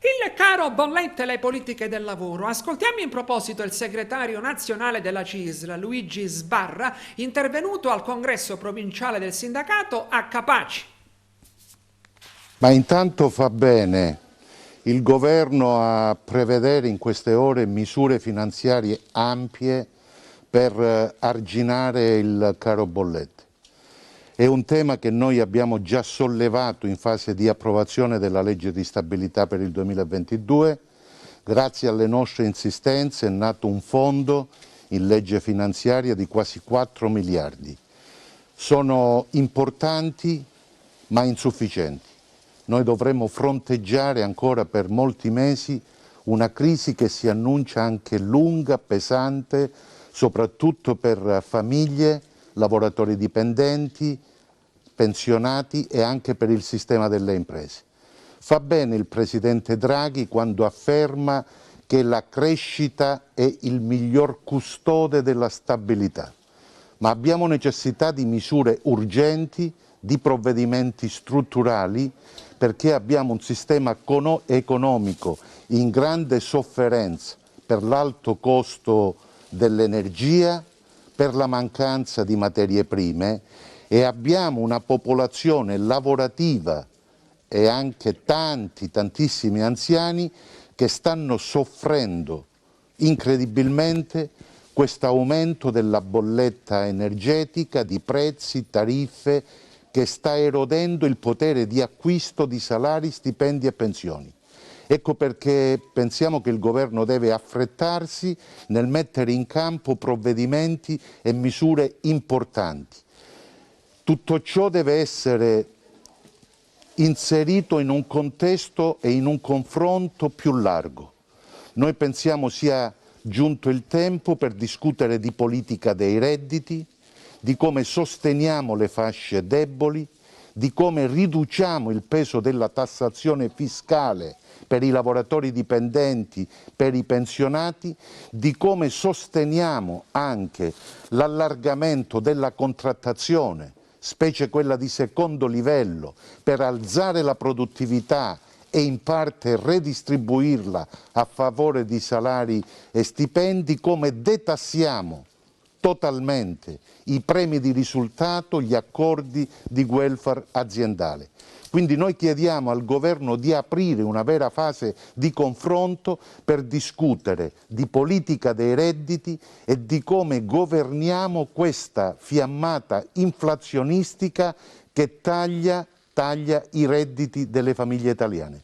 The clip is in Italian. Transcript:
Il caro bollette le politiche del lavoro. Ascoltiamo in proposito il segretario nazionale della CISL, Luigi Sbarra, intervenuto al congresso provinciale del sindacato a Capaci. Ma intanto fa bene il governo a prevedere in queste ore misure finanziarie ampie per arginare il caro bollette. È un tema che noi abbiamo già sollevato in fase di approvazione della legge di stabilità per il 2022. Grazie alle nostre insistenze è nato un fondo in legge finanziaria di quasi 4 miliardi. Sono importanti ma insufficienti. Noi dovremo fronteggiare ancora per molti mesi una crisi che si annuncia anche lunga, pesante, soprattutto per famiglie, lavoratori dipendenti, pensionati e anche per il sistema delle imprese. Fa bene il Presidente Draghi quando afferma che la crescita è il miglior custode della stabilità, ma abbiamo necessità di misure urgenti, di provvedimenti strutturali, perché abbiamo un sistema economico in grande sofferenza per l'alto costo dell'energia, per la mancanza di materie prime e abbiamo una popolazione lavorativa e anche tantissimi anziani che stanno soffrendo incredibilmente questo aumento della bolletta energetica, di prezzi, tariffe, che sta erodendo il potere di acquisto di salari, stipendi e pensioni. Ecco perché pensiamo che il governo deve affrettarsi nel mettere in campo provvedimenti e misure importanti. Tutto ciò deve essere inserito in un contesto e in un confronto più largo. Noi pensiamo sia giunto il tempo per discutere di politica dei redditi, di come sosteniamo le fasce deboli, di come riduciamo il peso della tassazione fiscale per i lavoratori dipendenti, per i pensionati, di come sosteniamo anche l'allargamento della contrattazione, specie quella di secondo livello, per alzare la produttività e in parte redistribuirla a favore di salari e stipendi, come detassiamo totalmente i premi di risultato, gli accordi di welfare aziendale. Quindi noi chiediamo al governo di aprire una vera fase di confronto per discutere di politica dei redditi e di come governiamo questa fiammata inflazionistica che taglia i redditi delle famiglie italiane.